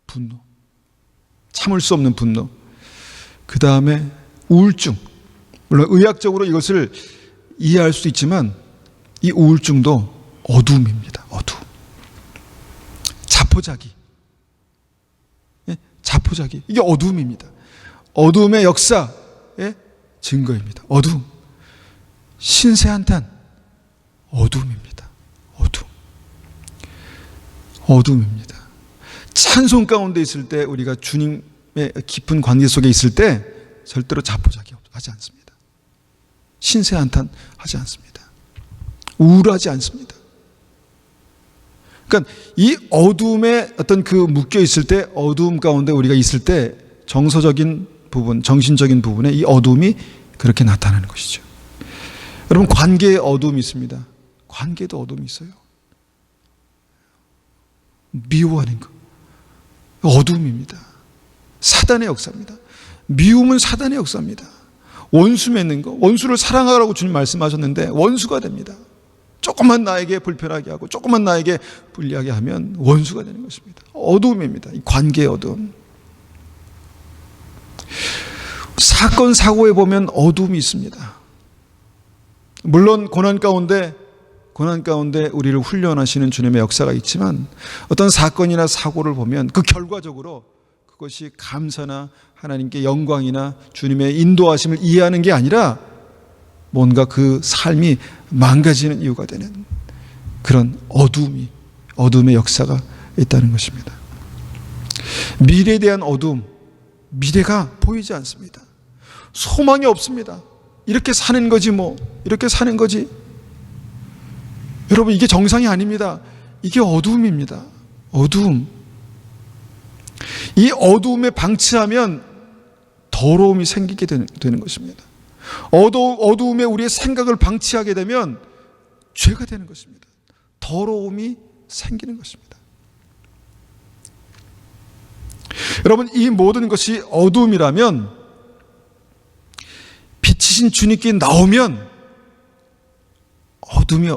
분노. 참을 수 없는 분노. 그 다음에 우울증. 물론 의학적으로 이것을 이해할 수 있지만 이 우울증도 어둠입니다. 어둠. 자포자기. 자포자기. 이게 어둠입니다. 어둠의 역사의 증거입니다. 어둠. 신세한탄. 어둠입니다. 어둠입니다. 찬송 가운데 있을 때 우리가 주님의 깊은 관계 속에 있을 때 절대로 자포자기 하지 않습니다. 신세한탄 하지 않습니다. 우울하지 않습니다. 그러니까 이 어둠에 어떤 묶여 있을 때, 어둠 가운데 우리가 있을 때 정서적인 부분, 정신적인 부분에 이 어둠이 그렇게 나타나는 것이죠. 여러분, 관계에 어둠이 있습니다. 관계도 어둠이 있어요. 미워하는 것, 어둠입니다. 사단의 역사입니다. 미움은 사단의 역사입니다. 원수 맺는 거, 원수를 사랑하라고 주님 말씀하셨는데 원수가 됩니다. 조금만 나에게 불편하게 하고 조금만 나에게 불리하게 하면 원수가 되는 것입니다. 어두움입니다. 이 관계의 어두움. 사건 사고에 보면 어두움이 있습니다. 물론 고난 가운데 우리를 훈련하시는 주님의 역사가 있지만 어떤 사건이나 사고를 보면 그 결과적으로 그것이 감사나 하나님께 영광이나 주님의 인도하심을 이해하는 게 아니라 뭔가 그 삶이 망가지는 이유가 되는 그런 어둠의 역사가 있다는 것입니다. 미래에 대한 어둠, 미래가 보이지 않습니다. 소망이 없습니다. 이렇게 사는 거지 이렇게 사는 거지. 여러분, 이게 정상이 아닙니다. 이게 어두움입니다. 어두움. 이 어두움에 방치하면 더러움이 생기게 되는 것입니다. 어두움에 우리의 생각을 방치하게 되면 죄가 되는 것입니다. 더러움이 생기는 것입니다. 여러분, 이 모든 것이 어두움이라면 빛이신 주님께 나오면 어둠이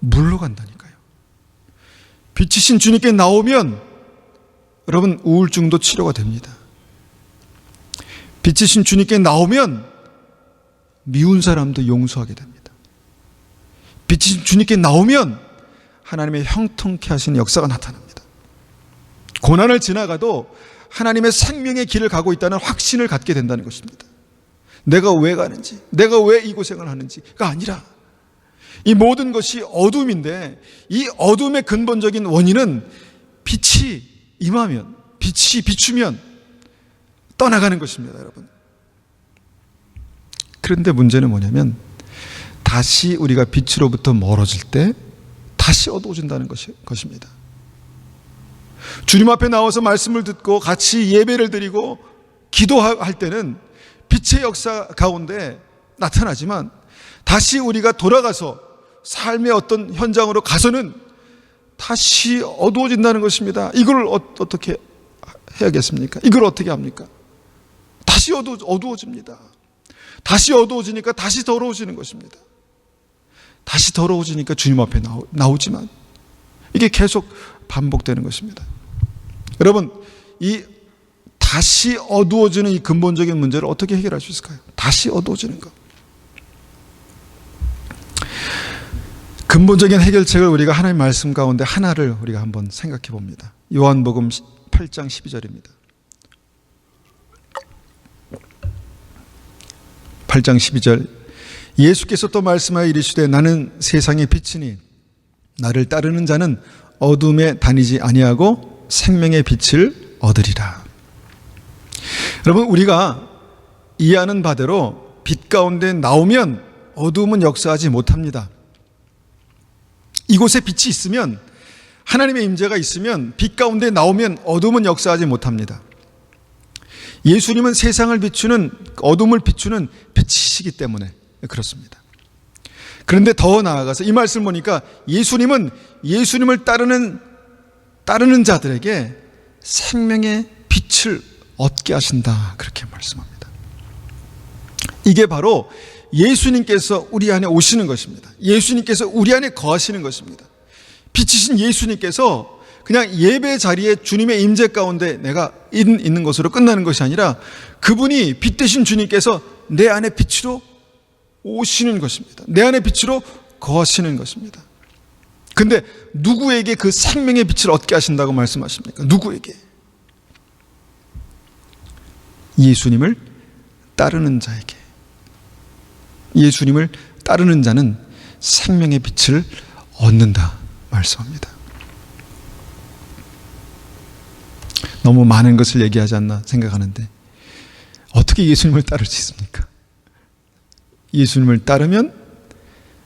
물러간다니까요. 빛이신 주님께 나오면 여러분, 우울증도 치료가 됩니다. 빛이신 주님께 나오면 미운 사람도 용서하게 됩니다. 빛이신 주님께 나오면 하나님의 형통케 하시는 역사가 나타납니다. 고난을 지나가도 하나님의 생명의 길을 가고 있다는 확신을 갖게 된다는 것입니다. 내가 왜 가는지, 내가 왜 이 고생을 하는지가 아니라 이 모든 것이 어둠인데 이 어둠의 근본적인 원인은 빛이 임하면, 빛이 비추면 떠나가는 것입니다, 여러분. 그런데 문제는 뭐냐면 다시 우리가 빛으로부터 멀어질 때 다시 어두워진다는 것입니다. 주님 앞에 나와서 말씀을 듣고 같이 예배를 드리고 기도할 때는 빛의 역사 가운데 나타나지만 다시 우리가 돌아가서 삶의 어떤 현장으로 가서는 다시 어두워진다는 것입니다. 이걸 어떻게 해야겠습니까? 이걸 어떻게 합니까? 다시 어두워집니다. 다시 어두워지니까 다시 더러워지는 것입니다. 다시 더러워지니까 주님 앞에 나오지만 이게 계속 반복되는 것입니다. 여러분, 이 다시 어두워지는 이 근본적인 문제를 어떻게 해결할 수 있을까요? 다시 어두워지는 것. 근본적인 해결책을 우리가 하나님의 말씀 가운데 하나를 우리가 한번 생각해 봅니다. 요한복음 8장 12절입니다. 8장 12절. 예수께서 또 말씀하여 이르시되 나는 세상의 빛이니 나를 따르는 자는 어둠에 다니지 아니하고 생명의 빛을 얻으리라. 여러분, 우리가 이해하는 바대로 빛 가운데 나오면 어둠은 역사하지 못합니다. 이곳에 빛이 있으면, 하나님의 임재가 있으면, 빛 가운데 나오면 어둠은 역사하지 못합니다. 예수님은 세상을 비추는, 어둠을 비추는 빛이시기 때문에 그렇습니다. 그런데 더 나아가서 이 말씀을 보니까 예수님을 따르는 자들에게 생명의 빛을 얻게 하신다, 그렇게 말씀합니다. 이게 바로 예수님께서 우리 안에 오시는 것입니다. 예수님께서 우리 안에 거하시는 것입니다. 빛이신 예수님께서 그냥 예배 자리에 주님의 임재 가운데 내가 있는 것으로 끝나는 것이 아니라 그분이 빛 되신 주님께서 내 안에 빛으로 오시는 것입니다. 내 안에 빛으로 거하시는 것입니다. 근데 누구에게 그 생명의 빛을 얻게 하신다고 말씀하십니까? 누구에게? 예수님을 따르는 자에게. 예수님을 따르는 자는 생명의 빛을 얻는다 말씀합니다. 너무 많은 것을 얘기하지 않나 생각하는데 어떻게 예수님을 따를 수 있습니까? 예수님을 따르면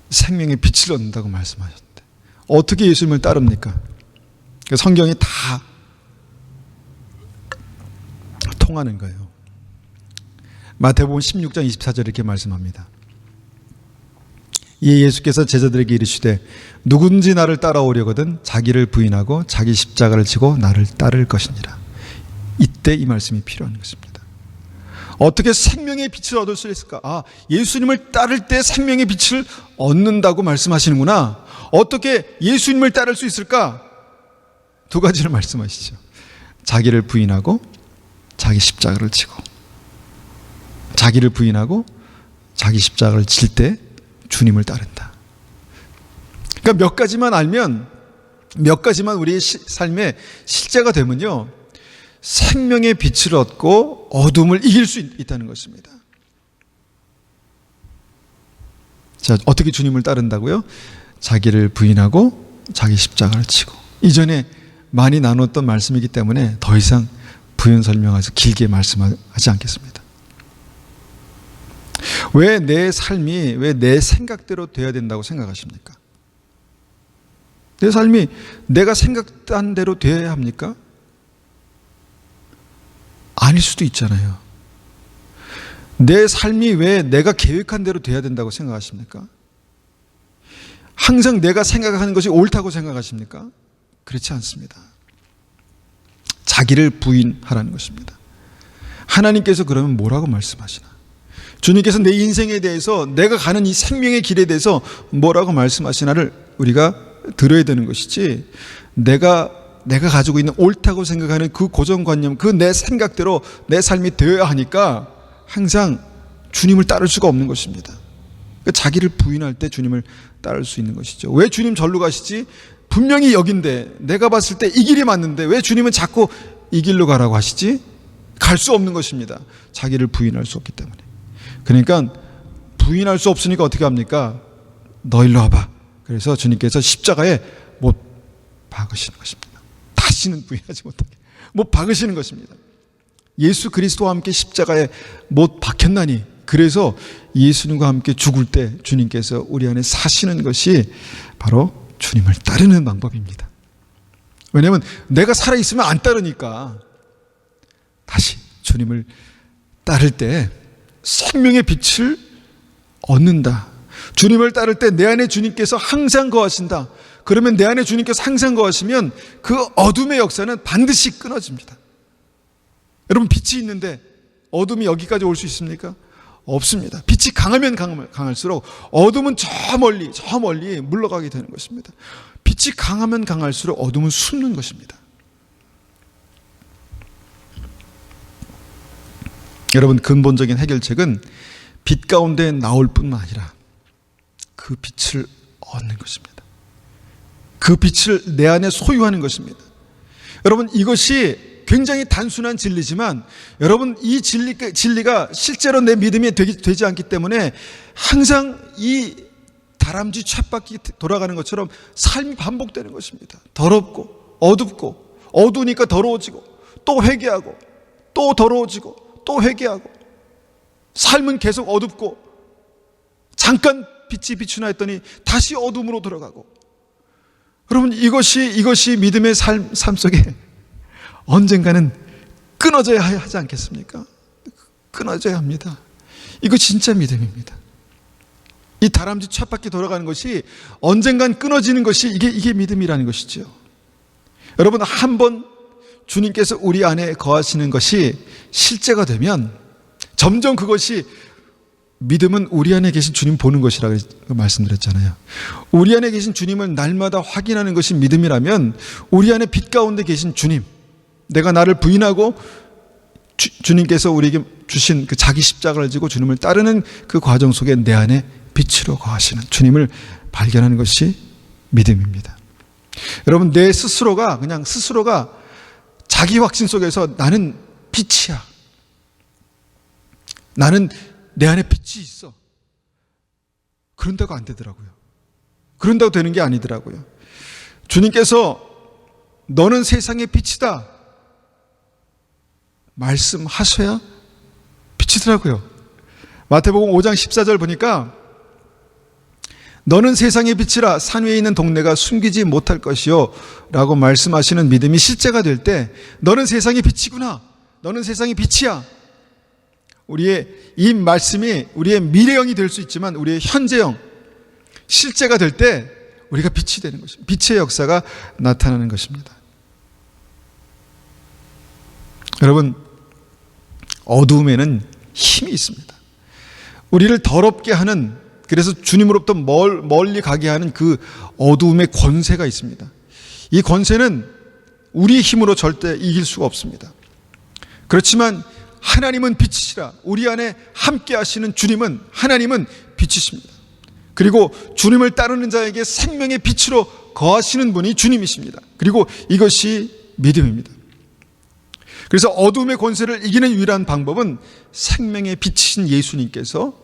생명의 빛을 얻는다고 말씀하셨는데 어떻게 예수님을 따릅니까? 성경이 다 통하는 거예요. 마태복음 16장 24절 이렇게 말씀합니다. 이에 예수께서 제자들에게 이르시되 누구든지 나를 따라오려거든 자기를 부인하고 자기 십자가를 지고 나를 따를 것이니라. 이때 이 말씀이 필요한 것입니다. 어떻게 생명의 빛을 얻을 수 있을까? 예수님을 따를 때 생명의 빛을 얻는다고 말씀하시는구나. 어떻게 예수님을 따를 수 있을까? 두 가지를 말씀하시죠. 자기를 부인하고 자기 십자가를 지고. 자기를 부인하고 자기 십자가를 질 때 주님을 따른다. 그러니까 몇 가지만 알면, 몇 가지만 우리의 삶에 실제가 되면요, 생명의 빛을 얻고 어둠을 이길 수 있다는 것입니다. 자, 어떻게 주님을 따른다고요? 자기를 부인하고 자기 십자가를 지고. 이전에 많이 나눴던 말씀이기 때문에 더 이상 부연 설명해서 길게 말씀하지 않겠습니다. 왜 내 삶이, 왜 내 생각대로 돼야 된다고 생각하십니까? 내 삶이 내가 생각한 대로 돼야 합니까? 아닐 수도 있잖아요. 내 삶이 왜 내가 계획한 대로 돼야 된다고 생각하십니까? 항상 내가 생각하는 것이 옳다고 생각하십니까? 그렇지 않습니다. 자기를 부인하라는 것입니다. 하나님께서 그러면 뭐라고 말씀하시나? 주님께서 내 인생에 대해서, 내가 가는 이 생명의 길에 대해서 뭐라고 말씀하시나를 우리가 들어야 되는 것이지, 내가 가지고 있는 옳다고 생각하는 그 고정관념, 그 내 생각대로 내 삶이 되어야 하니까 항상 주님을 따를 수가 없는 것입니다. 그러니까 자기를 부인할 때 주님을 따를 수 있는 것이죠. 왜 주님 절로 가시지? 분명히 여긴데, 내가 봤을 때 이 길이 맞는데 왜 주님은 자꾸 이 길로 가라고 하시지? 갈 수 없는 것입니다. 자기를 부인할 수 없기 때문에. 그러니까 부인할 수 없으니까 어떻게 합니까? 너 일로 와봐. 그래서 주님께서 십자가에 못 박으시는 것입니다. 다시는 부인하지 못하게 못 박으시는 것입니다. 예수 그리스도와 함께 십자가에 못 박혔나니, 그래서 예수님과 함께 죽을 때 주님께서 우리 안에 사시는 것이 바로 주님을 따르는 방법입니다. 왜냐하면 내가 살아있으면 안 따르니까. 다시 주님을 따를 때 생명의 빛을 얻는다. 주님을 따를 때 내 안에 주님께서 항상 거하신다. 그러면 내 안에 주님께서 항상 거하시면 그 어둠의 역사는 반드시 끊어집니다. 여러분, 빛이 있는데 어둠이 여기까지 올 수 있습니까? 없습니다. 빛이 강하면 강할수록 어둠은 저 멀리 물러가게 되는 것입니다. 빛이 강하면 강할수록 어둠은 숨는 것입니다. 여러분, 근본적인 해결책은 빛 가운데 나올 뿐만 아니라 그 빛을 얻는 것입니다. 그 빛을 내 안에 소유하는 것입니다. 여러분, 이것이 굉장히 단순한 진리지만, 여러분, 이 진리가 실제로 내 믿음이 되지 않기 때문에 항상 이 다람쥐 쳇바퀴 돌아가는 것처럼 삶이 반복되는 것입니다. 더럽고 어둡고, 어두우니까 더러워지고, 또 회개하고, 또 더러워지고, 또 회개하고, 삶은 계속 어둡고, 잠깐 빛이 비추나 했더니 다시 어둠으로 들어가고. 여러분, 이것이 믿음의 삶 속에 언젠가는 끊어져야 하지 않겠습니까? 끊어져야 합니다. 이거 진짜 믿음입니다. 이 다람쥐 쳇바퀴 돌아가는 것이 언젠간 끊어지는 것이 이게 믿음이라는 것이죠. 여러분, 한번 주님께서 우리 안에 거하시는 것이 실제가 되면 점점 그것이, 믿음은 우리 안에 계신 주님 보는 것이라고 말씀드렸잖아요. 우리 안에 계신 주님을 날마다 확인하는 것이 믿음이라면, 우리 안에 빛 가운데 계신 주님, 내가 나를 부인하고 주님께서 우리에게 주신 그 자기 십자가를 지고 주님을 따르는 그 과정 속에 내 안에 빛으로 거하시는 주님을 발견하는 것이 믿음입니다. 여러분, 내 스스로가 자기 확신 속에서 나는 빛이야, 나는 내 안에 빛이 있어, 그런다고 안 되더라고요. 그런다고 되는 게 아니더라고요. 주님께서 너는 세상의 빛이다 말씀하셔야 빛이더라고요. 마태복음 5장 14절 보니까, 너는 세상의 빛이라 산 위에 있는 동네가 숨기지 못할 것이요 라고 말씀하시는 믿음이 실제가 될 때, 너는 세상의 빛이구나, 너는 세상의 빛이야, 우리의 이 말씀이 우리의 미래형이 될 수 있지만 우리의 현재형, 실제가 될 때 우리가 빛이 되는 것입니다. 빛의 역사가 나타나는 것입니다. 여러분, 어두움에는 힘이 있습니다. 우리를 더럽게 하는, 그래서 주님으로부터 멀리 가게 하는 그 어두움의 권세가 있습니다. 이 권세는 우리 힘으로 절대 이길 수가 없습니다. 그렇지만 하나님은 빛이시라. 우리 안에 함께 하시는 주님은, 하나님은 빛이십니다. 그리고 주님을 따르는 자에게 생명의 빛으로 거하시는 분이 주님이십니다. 그리고 이것이 믿음입니다. 그래서 어둠의 권세를 이기는 유일한 방법은 생명의 빛이신 예수님께서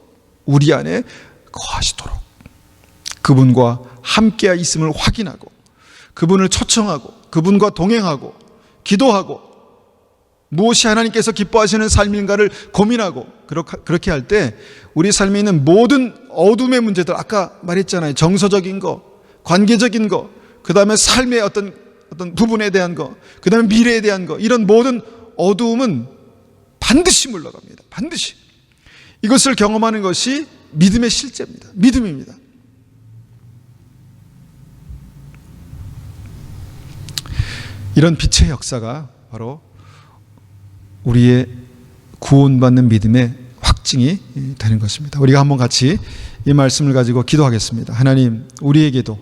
우리 안에 거하시도록, 그분과 함께 있음을 확인하고, 그분을 초청하고, 그분과 동행하고, 기도하고, 무엇이 하나님께서 기뻐하시는 삶인가를 고민하고, 그렇게 할 때 우리 삶에 있는 모든 어둠의 문제들, 아까 말했잖아요. 정서적인 거, 관계적인 거, 그 다음에 삶의 어떤 부분에 대한 거, 그 다음에 미래에 대한 거, 이런 모든 어두움은 반드시 물러갑니다. 반드시. 이것을 경험하는 것이 믿음의 실제입니다. 믿음입니다. 이런 빛의 역사가 바로 우리의 구원받는 믿음의 확증이 되는 것입니다. 우리가 한번 같이 이 말씀을 가지고 기도하겠습니다. 하나님, 우리에게도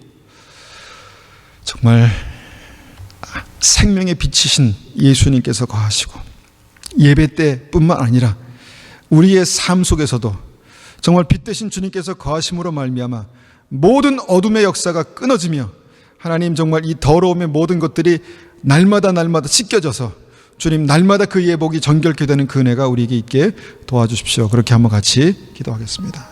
정말 생명의 빛이신 예수님께서 거하시고, 예배 때뿐만 아니라 우리의 삶 속에서도 정말 빛 되신 주님께서 거하심으로 말미암아 모든 어둠의 역사가 끊어지며, 하나님 정말 이 더러움의 모든 것들이 날마다 씻겨져서 주님 날마다 그 예복이 정결케 되는 그 은혜가 우리에게 있게 도와주십시오. 그렇게 한번 같이 기도하겠습니다.